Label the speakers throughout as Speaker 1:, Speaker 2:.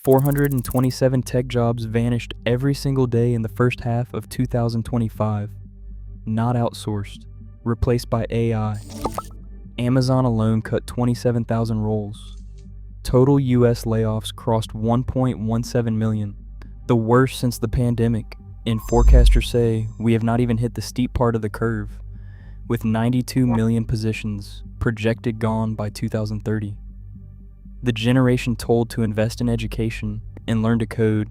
Speaker 1: 427 tech jobs vanished every single day in the first half of 2025. Not outsourced, replaced by AI. Amazon alone cut 27,000 roles. Total US layoffs crossed 1.17 million, the worst since the pandemic, and forecasters say we have not even hit the steep part of the curve, with 92 million positions projected gone by 2030. The generation told to invest in education and learn to code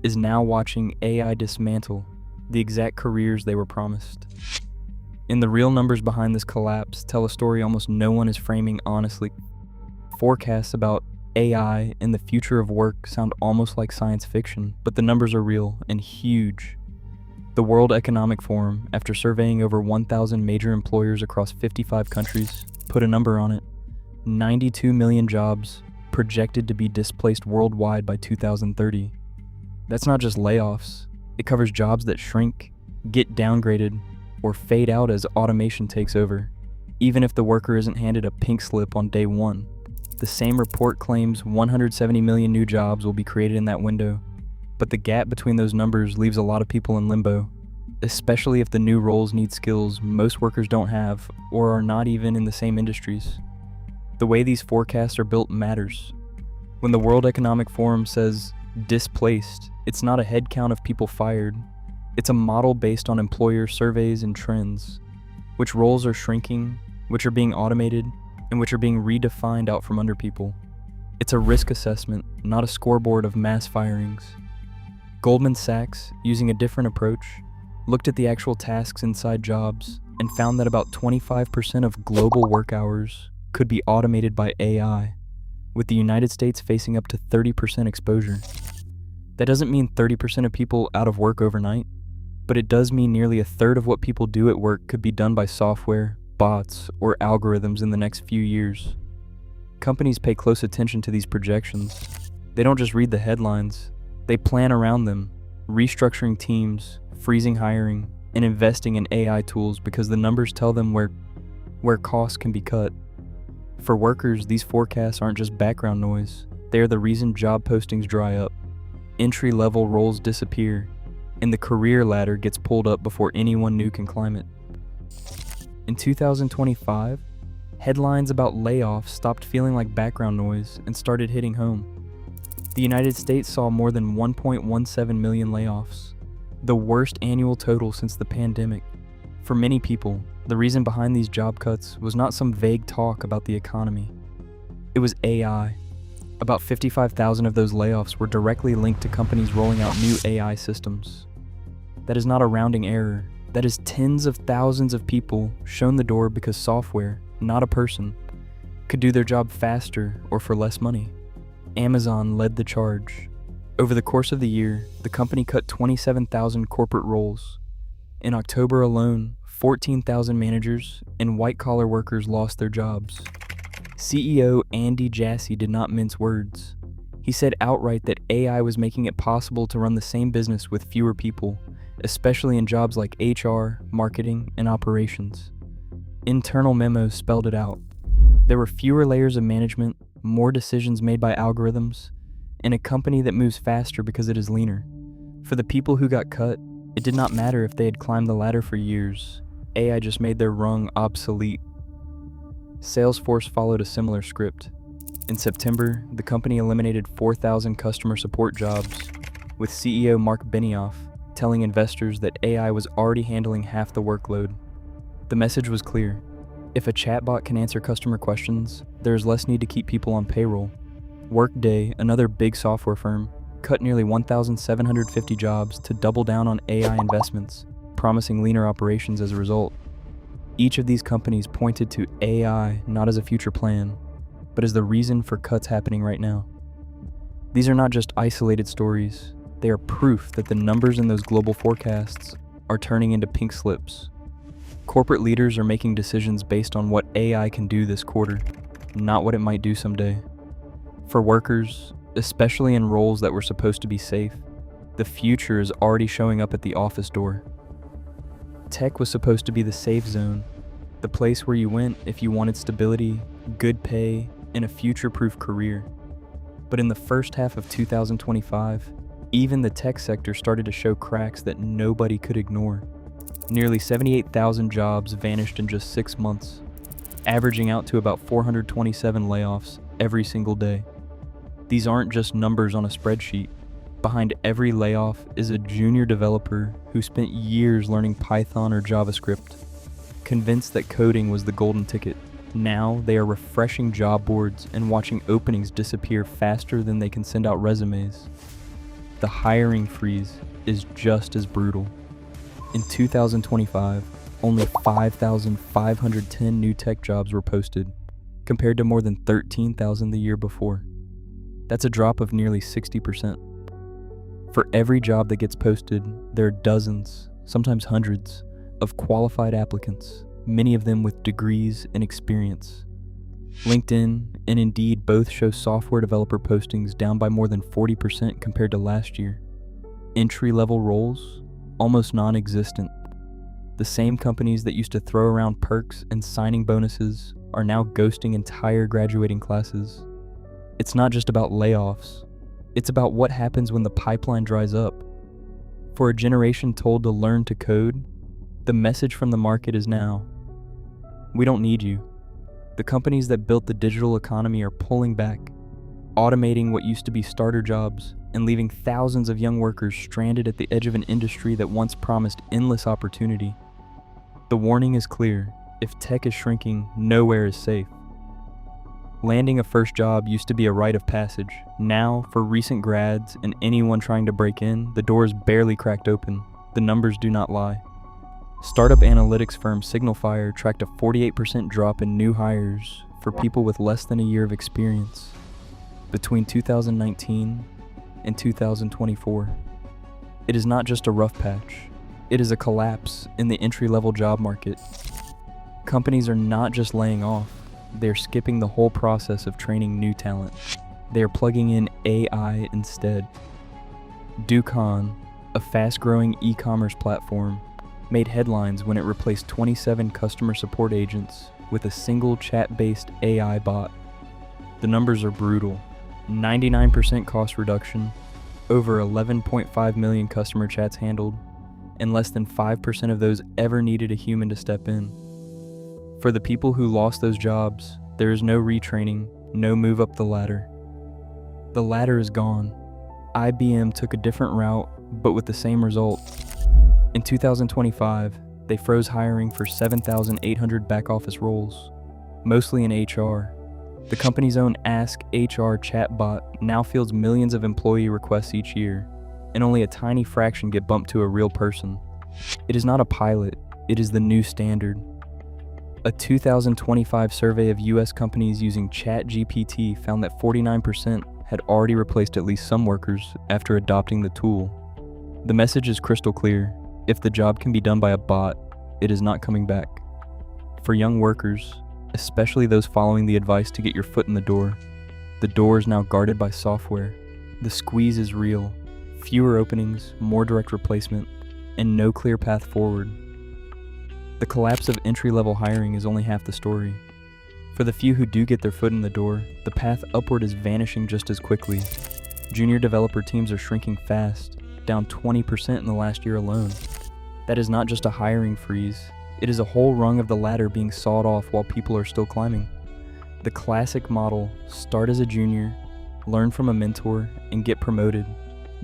Speaker 1: is now watching AI dismantle the exact careers they were promised. And the real numbers behind this collapse tell a story almost no one is framing honestly. Forecasts about AI and the future of work sound almost like science fiction, but the numbers are real and huge. The World Economic Forum, after surveying over 1,000 major employers across 55 countries, put a number on it: 92 million jobs projected to be displaced worldwide by 2030. That's not just layoffs. It covers jobs that shrink, get downgraded, or fade out as automation takes over, even if the worker isn't handed a pink slip on day one. The same report claims 170 million new jobs will be created in that window, but the gap between those numbers leaves a lot of people in limbo, especially if the new roles need skills most workers don't have or are not even in the same industries. The way these forecasts are built matters. When the World Economic Forum says displaced, it's not a head count of people fired. It's a model based on employer surveys and trends. Which roles are shrinking, which are being automated, and which are being redefined out from under people. It's a risk assessment, not a scoreboard of mass firings. Goldman Sachs, using a different approach, looked at the actual tasks inside jobs and found that about 25% of global work hours could be automated by AI, with the United States facing up to 30% exposure. That doesn't mean 30% of people out of work overnight, but it does mean nearly a third of what people do at work could be done by software, bots, or algorithms in the next few years. Companies pay close attention to these projections. They don't just read the headlines, they plan around them, restructuring teams, freezing hiring, and investing in AI tools because the numbers tell them where costs can be cut. For workers, these forecasts aren't just background noise. They are the reason job postings dry up, entry-level roles disappear, and the career ladder gets pulled up before anyone new can climb it. In 2025, headlines about layoffs stopped feeling like background noise and started hitting home. The United States saw more than 1.17 million layoffs, the worst annual total since the pandemic. For many people, the reason behind these job cuts was not some vague talk about the economy. It was AI. About 55,000 of those layoffs were directly linked to companies rolling out new AI systems. That is not a rounding error. That is tens of thousands of people shown the door because software, not a person, could do their job faster or for less money. Amazon led the charge. Over the course of the year, the company cut 27,000 corporate roles. In October alone, 14,000 managers and white-collar workers lost their jobs. CEO Andy Jassy did not mince words. He said outright that AI was making it possible to run the same business with fewer people, especially in jobs like HR, marketing, and operations. Internal memos spelled it out. There were fewer layers of management, more decisions made by algorithms, and a company that moves faster because it is leaner. For the people who got cut, it did not matter if they had climbed the ladder for years. AI just made their rung obsolete. Salesforce followed a similar script. In September, the company eliminated 4,000 customer support jobs, with CEO Mark Benioff telling investors that AI was already handling half the workload. The message was clear. If a chatbot can answer customer questions, there is less need to keep people on payroll. Workday, another big software firm, cut nearly 1,750 jobs to double down on AI investments, promising leaner operations as a result. Each of these companies pointed to AI not as a future plan, but as the reason for cuts happening right now. These are not just isolated stories. They are proof that the numbers in those global forecasts are turning into pink slips. Corporate leaders are making decisions based on what AI can do this quarter, not what it might do someday. For workers, especially in roles that were supposed to be safe, the future is already showing up at the office door. Tech was supposed to be the safe zone, the place where you went if you wanted stability, good pay, and a future-proof career. But in the first half of 2025, even the tech sector started to show cracks that nobody could ignore. Nearly 78,000 jobs vanished in just 6 months, averaging out to about 427 layoffs every single day. These aren't just numbers on a spreadsheet. Behind every layoff is a junior developer who spent years learning Python or JavaScript, convinced that coding was the golden ticket. Now they are refreshing job boards and watching openings disappear faster than they can send out resumes. The hiring freeze is just as brutal. In 2025, only 5,510 new tech jobs were posted, compared to more than 13,000 the year before. That's a drop of nearly 60%. For every job that gets posted, there are dozens, sometimes hundreds, of qualified applicants, many of them with degrees and experience. LinkedIn and Indeed both show software developer postings down by more than 40% compared to last year. Entry-level roles, almost non-existent. The same companies that used to throw around perks and signing bonuses are now ghosting entire graduating classes. It's not just about layoffs. It's about what happens when the pipeline dries up. For a generation told to learn to code, the message from the market is now, we don't need you. The companies that built the digital economy are pulling back, automating what used to be starter jobs and leaving thousands of young workers stranded at the edge of an industry that once promised endless opportunity. The warning is clear: if tech is shrinking, nowhere is safe. Landing a first job used to be a rite of passage. Now, for recent grads and anyone trying to break in, the door is barely cracked open. The numbers do not lie. Startup analytics firm Signalfire tracked a 48% drop in new hires for people with less than a year of experience between 2019 and 2024. It is not just a rough patch. It is a collapse in the entry-level job market. Companies are not just laying off. They're skipping the whole process of training new talent. They are plugging in AI instead. Dukhan, a fast-growing e-commerce platform, made headlines when it replaced 27 customer support agents with a single chat-based AI bot. The numbers are brutal. 99% cost reduction, over 11.5 million customer chats handled, and less than 5% of those ever needed a human to step in. For the people who lost those jobs, there is no retraining, no move up the ladder. The ladder is gone. IBM took a different route, but with the same result. In 2025, they froze hiring for 7,800 back-office roles, mostly in HR. The company's own Ask HR chatbot now fields millions of employee requests each year, and only a tiny fraction get bumped to a real person. It is not a pilot, it is the new standard. A 2025 survey of US companies using ChatGPT found that 49% had already replaced at least some workers after adopting the tool. The message is crystal clear. If the job can be done by a bot, it is not coming back. For young workers, especially those following the advice to get your foot in the door is now guarded by software. The squeeze is real. Fewer openings, more direct replacement, and no clear path forward. The collapse of entry-level hiring is only half the story. For the few who do get their foot in the door, the path upward is vanishing just as quickly. Junior developer teams are shrinking fast, down 20% in the last year alone. That is not just a hiring freeze, it is a whole rung of the ladder being sawed off while people are still climbing. The classic model, start as a junior, learn from a mentor, and get promoted,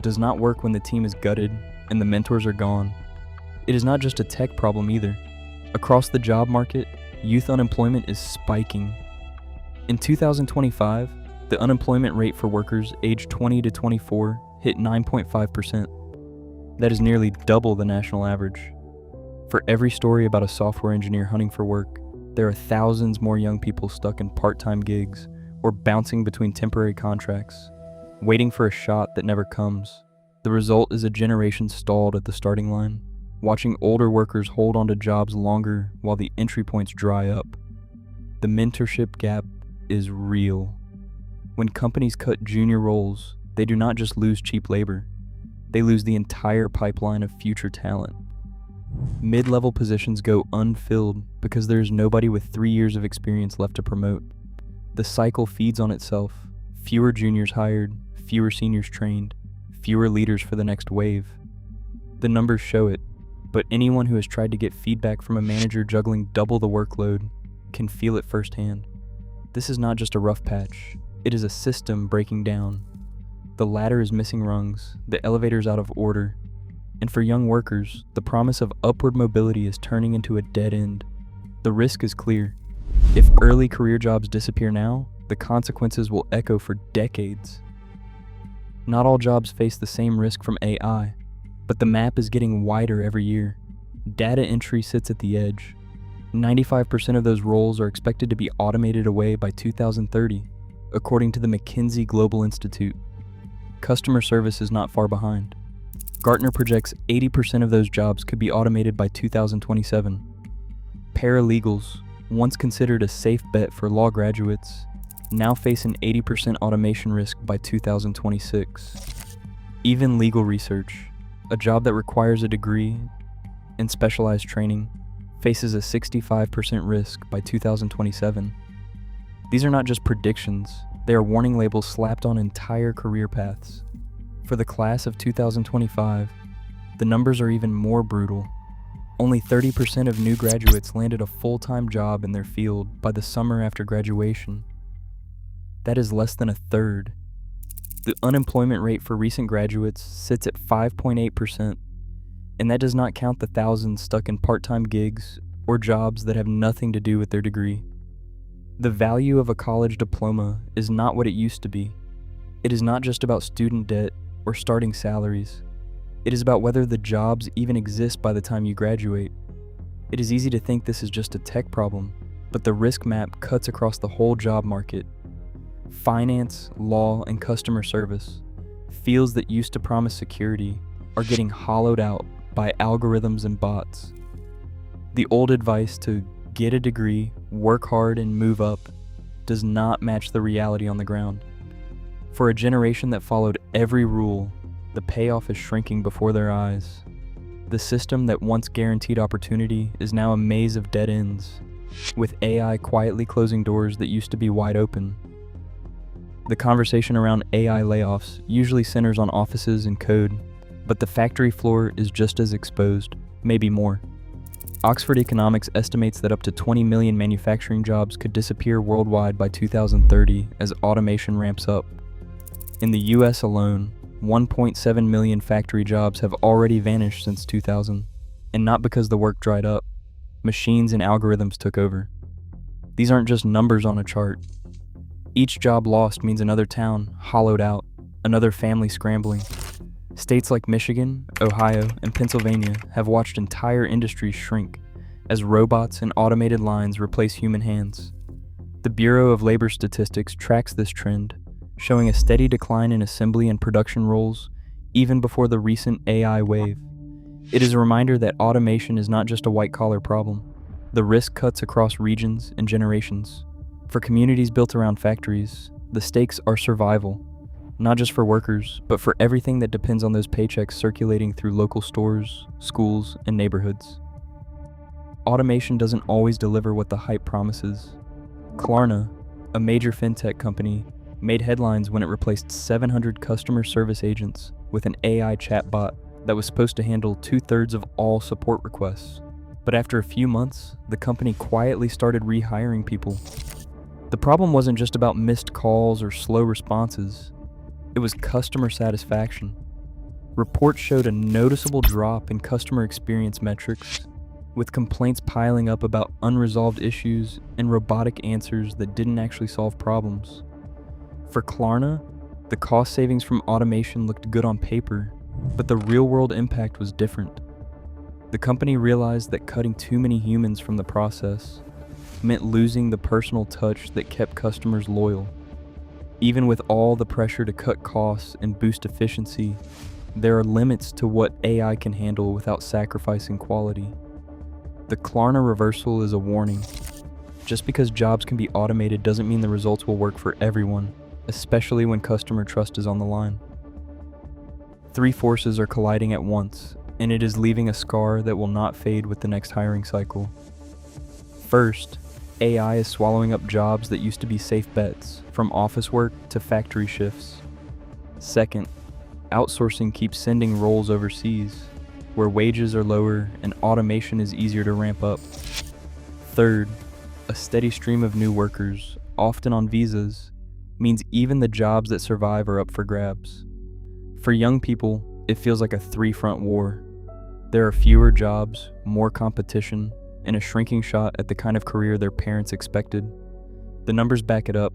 Speaker 1: does not work when the team is gutted and the mentors are gone. It is not just a tech problem either. Across the job market, youth unemployment is spiking. In 2025, the unemployment rate for workers aged 20 to 24 hit 9.5%. That is nearly double the national average. For every story about a software engineer hunting for work, there are thousands more young people stuck in part-time gigs or bouncing between temporary contracts, waiting for a shot that never comes. The result is a generation stalled at the starting line, watching older workers hold on to jobs longer while the entry points dry up. The mentorship gap is real. When companies cut junior roles, they do not just lose cheap labor, they lose the entire pipeline of future talent. Mid-level positions go unfilled because there is nobody with 3 years of experience left to promote. The cycle feeds on itself. Fewer juniors hired, fewer seniors trained, fewer leaders for the next wave. The numbers show it, but anyone who has tried to get feedback from a manager juggling double the workload can feel it firsthand. This is not just a rough patch, it is a system breaking down. The ladder is missing rungs, the elevator is out of order, and for young workers, the promise of upward mobility is turning into a dead end. The risk is clear. If early career jobs disappear now, the consequences will echo for decades. Not all jobs face the same risk from AI, but the map is getting wider every year. Data entry sits at the edge. 95% of those roles are expected to be automated away by 2030, according to the McKinsey Global Institute. Customer service is not far behind. Gartner projects 80% of those jobs could be automated by 2027. Paralegals, once considered a safe bet for law graduates, now face an 80% automation risk by 2026. Even legal research, a job that requires a degree and specialized training, faces a 65% risk by 2027. These are not just predictions, they are warning labels slapped on entire career paths. For the class of 2025, the numbers are even more brutal. Only 30% of new graduates landed a full-time job in their field by the summer after graduation. That is less than a third. The unemployment rate for recent graduates sits at 5.8%, and that does not count the thousands stuck in part-time gigs or jobs that have nothing to do with their degree. The value of a college diploma is not what it used to be. It is not just about student debt or starting salaries. It is about whether the jobs even exist by the time you graduate. It is easy to think this is just a tech problem, but the risk map cuts across the whole job market. Finance, law, and customer service, fields that used to promise security, are getting hollowed out by algorithms and bots. The old advice to get a degree, work hard, and move up does not match the reality on the ground. For a generation that followed every rule, the payoff is shrinking before their eyes. The system that once guaranteed opportunity is now a maze of dead ends, with AI quietly closing doors that used to be wide open. The conversation around AI layoffs usually centers on offices and code, but the factory floor is just as exposed, maybe more. Oxford Economics estimates that up to 20 million manufacturing jobs could disappear worldwide by 2030 as automation ramps up. In the US alone, 1.7 million factory jobs have already vanished since 2000, and not because the work dried up. Machines and algorithms took over. These aren't just numbers on a chart. Each job lost means another town hollowed out, another family scrambling. States like Michigan, Ohio, and Pennsylvania have watched entire industries shrink as robots and automated lines replace human hands. The Bureau of Labor Statistics tracks this trend, showing a steady decline in assembly and production roles even before the recent AI wave. It is a reminder that automation is not just a white-collar problem. The risk cuts across regions and generations. For communities built around factories, the stakes are survival, not just for workers, but for everything that depends on those paychecks circulating through local stores, schools, and neighborhoods. Automation doesn't always deliver what the hype promises. Klarna, a major fintech company, made headlines when it replaced 700 customer service agents with an AI chatbot that was supposed to handle 2/3 of all support requests. But after a few months, the company quietly started rehiring people. The problem wasn't just about missed calls or slow responses. It was customer satisfaction. Reports showed a noticeable drop in customer experience metrics, with complaints piling up about unresolved issues and robotic answers that didn't actually solve problems. For Klarna, the cost savings from automation looked good on paper, but the real-world impact was different. The company realized that cutting too many humans from the process meant losing the personal touch that kept customers loyal. Even with all the pressure to cut costs and boost efficiency, there are limits to what AI can handle without sacrificing quality. The Klarna reversal is a warning. Just because jobs can be automated doesn't mean the results will work for everyone, especially when customer trust is on the line. Three forces are colliding at once, and it is leaving a scar that will not fade with the next hiring cycle. First, AI is swallowing up jobs that used to be safe bets, from office work to factory shifts. Second, outsourcing keeps sending roles overseas, where wages are lower and automation is easier to ramp up. Third, a steady stream of new workers, often on visas, means even the jobs that survive are up for grabs. For young people, it feels like a three-front war. There are fewer jobs, more competition, and a shrinking shot at the kind of career their parents expected. The numbers back it up.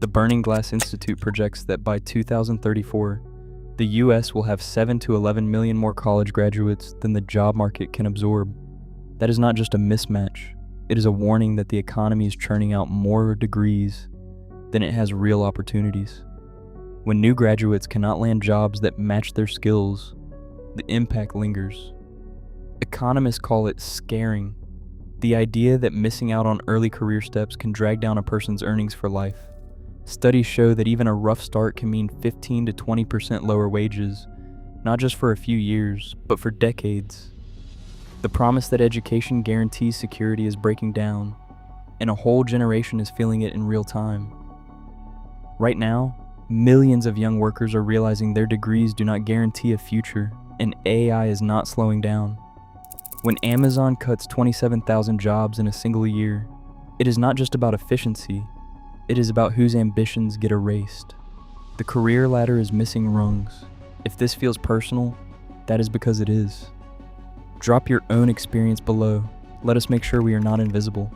Speaker 1: The Burning Glass Institute projects that by 2034, the US will have 7 to 11 million more college graduates than the job market can absorb. That is not just a mismatch, it is a warning that the economy is churning out more degrees than it has real opportunities. When new graduates cannot land jobs that match their skills, the impact lingers. Economists call it scaring, the idea that missing out on early career steps can drag down a person's earnings for life. Studies show that even a rough start can mean 15 to 20% lower wages, not just for a few years, but for decades. The promise that education guarantees security is breaking down, and a whole generation is feeling it in real time. Right now, millions of young workers are realizing their degrees do not guarantee a future, and AI is not slowing down. When Amazon cuts 27,000 jobs in a single year, it is not just about efficiency, it is about whose ambitions get erased. The career ladder is missing rungs. If this feels personal, that is because it is. Drop your own experience below. Let us make sure we are not invisible.